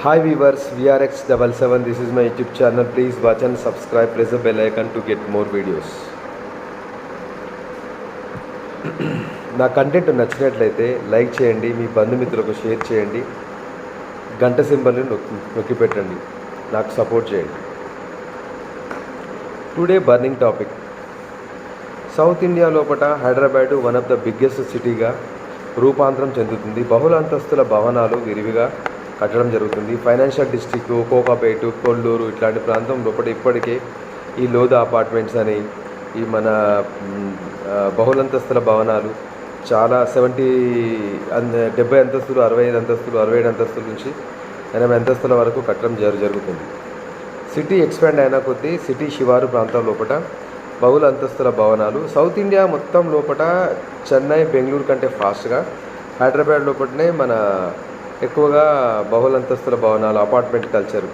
Hi viewers, VRX77. This is my YouTube channel. Please watch and subscribe. Press the bell icon to get more videos. నా content నచ్చినట్లయితే like చేయండి, మీ బంధుమిత్రులకు share చేయండి, గంట సింబల్ని నొక్కి పెట్టండి, నాకు సపోర్ట్ చేయండి. Today burning topic. South India లోపల Hyderabad one of the biggest సిటీగా రూపాంతరం చెందుతుంది. బహుళ అంతస్తుల భవనాలు విరివిగా కట్టడం జరుగుతుంది. ఫైనాన్షియల్ డిస్ట్రిక్ట్, కోకాపేట, కొల్లూరు ఇట్లాంటి ప్రాంతం లోపల ఇప్పటికే ఈ లోధ అపార్ట్మెంట్స్ అని ఈ మన బహుళంతస్తుల భవనాలు చాలా 70 అంతస్తులు, 65 అంతస్తులు, 67 అంతస్తుల నుంచి 80 అంతస్తుల వరకు కట్టడం జరుగుతుంది. సిటీ ఎక్స్పాండ్ అయిన కొద్దీ సిటీ శివారు ప్రాంతం లోపల బహుళ అంతస్తుల భవనాలు సౌత్ ఇండియా మొత్తం లోపల చెన్నై, బెంగళూరు కంటే ఫాస్ట్గా హైదరాబాద్ లోపలనే మన ఎక్కువగా బహుళ అంతస్తుల భవనాలు, apartment culture,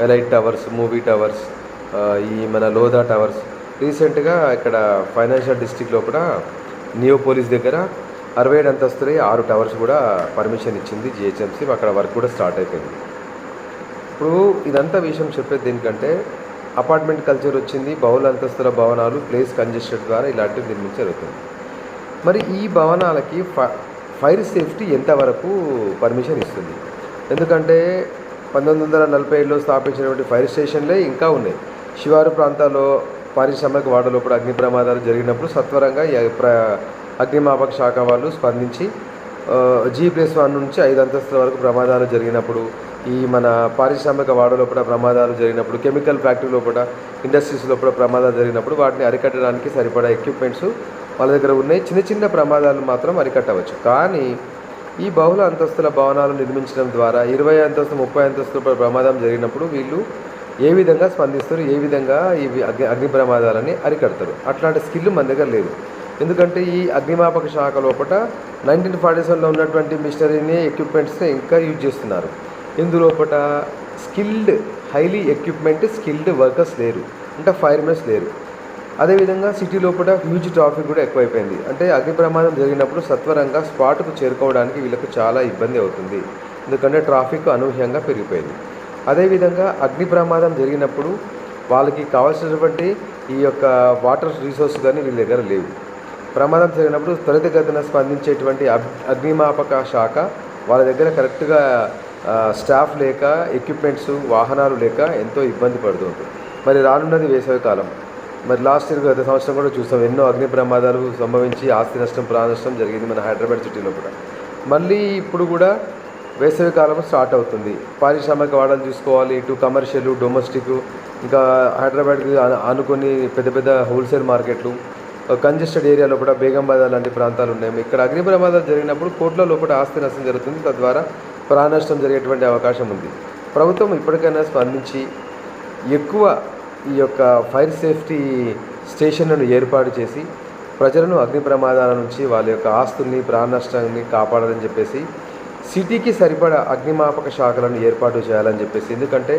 elite towers, movie towers, ఈ మన లోధా టవర్స్. రీసెంట్గా ఇక్కడ ఫైనాన్షియల్ డిస్ట్రిక్ట్ లోపల నియోపోలిస్ దగ్గర 67 అంతస్తులే 6 టవర్స్ కూడా పర్మిషన్ ఇచ్చింది జిహెచ్ఎంసీ. అక్కడ వర్క్ కూడా స్టార్ట్ అయిపోయింది. ఇప్పుడు ఇదంతా విషయం చెప్పేది దేనికంటే అపార్ట్మెంట్ కల్చర్ వచ్చింది, బహుళ అంతస్తుల భవనాలు, ప్లేస్ కంజెస్టెడ్ ద్వారా ఇలాంటివి నిర్మించి జరుగుతుంది. మరి ఈ భవనాలకి ఫైర్ సేఫ్టీ ఎంతవరకు పర్మిషన్ ఇస్తుంది? ఎందుకంటే 1947లో స్థాపించినటువంటి ఫైర్ స్టేషన్లే ఇంకా ఉన్నాయి. శివారు ప్రాంతాల్లో పారిశ్రామిక వాడ లోపల అగ్ని ప్రమాదాలు జరిగినప్పుడు సత్వరంగా అగ్నిమాపక శాఖ వాళ్ళు స్పందించి G+1 నుంచి 5 అంతస్తుల వరకు ప్రమాదాలు జరిగినప్పుడు, ఈ మన పారిశ్రామిక వాడ లోపల ప్రమాదాలు జరిగినప్పుడు, కెమికల్ ఫ్యాక్టరీ లోపల, ఇండస్ట్రీస్ లోపల ప్రమాదాలు జరిగినప్పుడు వాటిని అరికట్టడానికి సరిపడా ఎక్విప్మెంట్స్ వాళ్ళ దగ్గర ఉన్నాయి. చిన్న చిన్న ప్రమాదాలు మాత్రం అరికట్టవచ్చు. కానీ ఈ బహుళ అంతస్తుల భవనాలు నిర్మించడం ద్వారా 20 అంతస్తు, 30 అంతస్తుల ప్రమాదం జరిగినప్పుడు వీళ్ళు ఏ విధంగా స్పందిస్తారు, ఏ విధంగా ఈ అగ్ని ప్రమాదాలని అరికడతారు? అట్లాంటి స్కిల్ మన దగ్గర లేదు. ఎందుకంటే ఈ అగ్నిమాపక శాఖ లోపల 1947లో ఉన్నటువంటి మిషనరీని, ఎక్విప్మెంట్స్ని ఇంకా యూజ్ చేస్తున్నారు. ఇందులోపల skilled, highly equipment, skilled workers లేరు, అంటే ఫైర్మెన్స్ లేరు. అదేవిధంగా సిటీ లోపల హ్యూజ్ ట్రాఫిక్ కూడా ఎక్కువైపోయింది. అంటే అగ్ని ప్రమాదం జరిగినప్పుడు సత్వరంగా స్పాట్కు చేరుకోవడానికి వీళ్ళకు చాలా ఇబ్బంది అవుతుంది. ఎందుకంటే ట్రాఫిక్ అనూహ్యంగా పెరిగిపోయింది. అదేవిధంగా అగ్ని ప్రమాదం జరిగినప్పుడు వాళ్ళకి కావాల్సినటువంటి ఈ యొక్క వాటర్ రిసోర్స్ కానీ వీళ్ళ దగ్గర లేవు. ప్రమాదం జరిగినప్పుడు త్వరితగతిన స్పందించేటువంటి అగ్నిమాపక శాఖ వాళ్ళ దగ్గర కరెక్ట్గా స్టాఫ్ లేక, ఎక్విప్మెంట్స్, వాహనాలు లేక ఎంతో ఇబ్బంది పడుతుంది. మరి రానున్నది వేసవికాలం. మరి లాస్ట్ ఇయర్, గత సంవత్సరం కూడా చూస్తాం, ఎన్నో అగ్ని ప్రమాదాలు సంభవించి ఆస్తి నష్టం, ప్రాణ నష్టం జరిగింది మన హైదరాబాద్ సిటీలో కూడా. మళ్ళీ ఇప్పుడు కూడా వేసవికాలం స్టార్ట్ అవుతుంది. పారిశ్రామిక వాడలు చూసుకోవాలి, ఇటు కమర్షియల్, డొమెస్టిక్, ఇంకా హైదరాబాద్కి ఆనుకొని పెద్ద పెద్ద హోల్సేల్ మార్కెట్లు, కంజెస్టెడ్ ఏరియా లోపల బేగం బజార్ లాంటి ప్రాంతాలు ఉన్నాయి. ఇక్కడ అగ్ని ప్రమాదాలు జరిగినప్పుడు కోట్ల లోపల ఆస్తి నష్టం జరుగుతుంది, తద్వారా ప్రాణ నష్టం జరిగేటువంటి అవకాశం ఉంది. ప్రభుత్వం ఇప్పటికైనా స్పందించి ఎక్కువ ఈ యొక్క ఫైర్ సేఫ్టీ స్టేషన్లను ఏర్పాటు చేసి ప్రజలను అగ్ని ప్రమాదాల నుంచి వాళ్ళ యొక్క ఆస్తుల్ని, ప్రాణ నష్టాన్ని కాపాడాలని చెప్పేసి సిటీకి సరిపడా అగ్నిమాపక శాఖలను ఏర్పాటు చేయాలని చెప్పేసి. ఎందుకంటే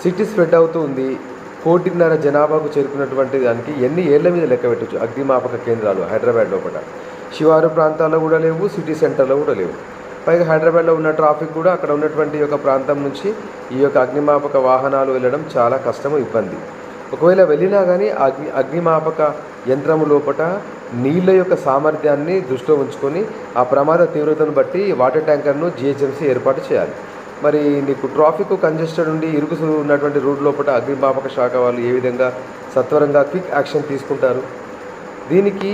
సిటీ స్ప్రెడ్ అవుతూ ఉంది. 1.5 కోటి జనాభాకు చేరుకున్నటువంటి దానికి ఎన్ని ఏళ్ల మీద లెక్క పెట్టచ్చు అగ్నిమాపక కేంద్రాలు హైదరాబాద్ లోపల? శివారు ప్రాంతాల్లో కూడా లేవు, సిటీ సెంటర్లో కూడా లేవు. పైగా హైదరాబాద్లో ఉన్న ట్రాఫిక్ కూడా అక్కడ ఉన్నటువంటి యొక్క ప్రాంతం నుంచి ఈ యొక్క అగ్నిమాపక వాహనాలు వెళ్ళడం చాలా కష్టము, ఇబ్బంది. ఒకవేళ వెళ్ళినా కానీ అగ్నిమాపక యంత్రము లోపల నీళ్ళ యొక్క సామర్థ్యాన్ని దృష్టిలో ఉంచుకొని ఆ ప్రమాద తీవ్రతను బట్టి వాటర్ ట్యాంకర్ను జిహెచ్ఎంసీ ఏర్పాటు చేయాలి. మరి నీకు ట్రాఫిక్ కంజెస్టెడ్ ఉండి ఇరుకు ఉన్నటువంటి రూట్ లోపల అగ్నిమాపక శాఖ వాళ్ళు ఏ విధంగా సత్వరంగా క్విక్ యాక్షన్ తీసుకుంటారు? దీనికి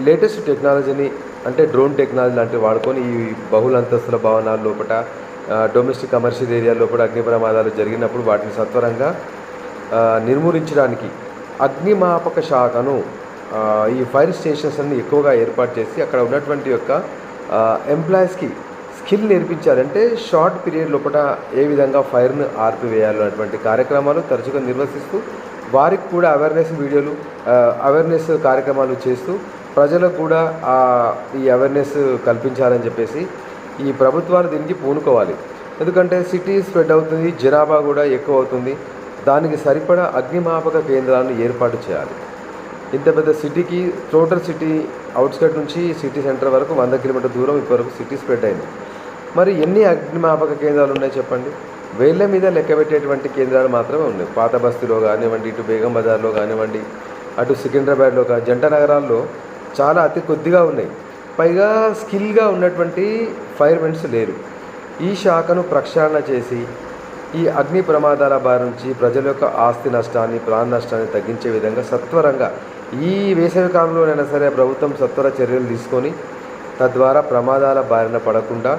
లేటెస్ట్ టెక్నాలజీని, అంటే డ్రోన్ టెక్నాలజీ లాంటివి వాడుకొని ఈ బహుళ అంతస్తుల భవనాల లోపల, డొమెస్టిక్ కమర్షియల్ ఏరియా లోపల అగ్ని ప్రమాదాలు జరిగినప్పుడు వాటిని సత్వరంగా నిర్మూలించడానికి అగ్నిమాపక శాఖను, ఈ ఫైర్ స్టేషన్స్ అన్ని ఎక్కువగా ఏర్పాటు చేసి అక్కడ ఉన్నటువంటి యొక్క ఎంప్లాయీస్కి స్కిల్ నేర్పించాలంటే షార్ట్ పీరియడ్ లోపల ఏ విధంగా ఫైర్ను ఆర్పివేయాలి అటువంటి కార్యక్రమాలు తరచుగా నిర్వహిస్తూ వారికి కూడా అవేర్నెస్ కార్యక్రమాలు చేస్తూ ప్రజలకు కూడా ఈ అవేర్నెస్ కల్పించాలని చెప్పేసి ఈ ప్రభుత్వాలు దీనికి పూనుకోవాలి. ఎందుకంటే సిటీ స్ప్రెడ్ అవుతుంది, జనాభా కూడా ఎక్కువ అవుతుంది. దానికి సరిపడా అగ్నిమాపక కేంద్రాలను ఏర్పాటు చేయాలి. ఇంత పెద్ద సిటీకి, టోటల్ సిటీ అవుట్స్కట్ నుంచి సిటీ సెంటర్ వరకు 100 కిలోమీటర్ దూరం ఇప్పటివరకు సిటీ స్ప్రెడ్ అయింది. మరి ఎన్ని అగ్నిమాపక కేంద్రాలు ఉన్నాయి చెప్పండి? వేళ్ళ మీద లెక్కబెట్టేటువంటి కేంద్రాలు మాత్రమే ఉన్నాయి. పాత బస్తీలో కానివ్వండి, ఇటు బేగం బజార్లో కానివ్వండి, అటు సికింద్రాబాద్లో జంట నగరాల్లో చాలా అతి కొద్దిగా ఉన్నాయి. పైగా స్కిల్గా ఉన్నటువంటి ఫైర్మెన్స్ లేరు. ఈ శాఖను ప్రక్షాళన చేసి ఈ అగ్ని ప్రమాదాల బారి నుంచి ప్రజల యొక్క ఆస్తి నష్టాన్ని, ప్రాణ నష్టాన్ని తగ్గించే విధంగా సత్వరంగా ఈ వేసవి కాలంలోనైనా సరే ప్రభుత్వం సత్వర చర్యలు తీసుకొని తద్వారా ప్రమాదాల బారిన పడకుండా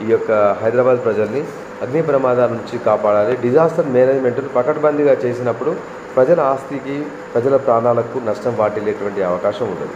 ఈ యొక్క హైదరాబాద్ ప్రజల్ని అగ్ని ప్రమాదాల నుంచి కాపాడాలి. డిజాస్టర్ మేనేజ్మెంట్ను పకడ్బందీగా చేసినప్పుడు ప్రజల ఆస్తికి, ప్రజల ప్రాణాలకు నష్టం వాటిల్లేటువంటి అవకాశం ఉండదు.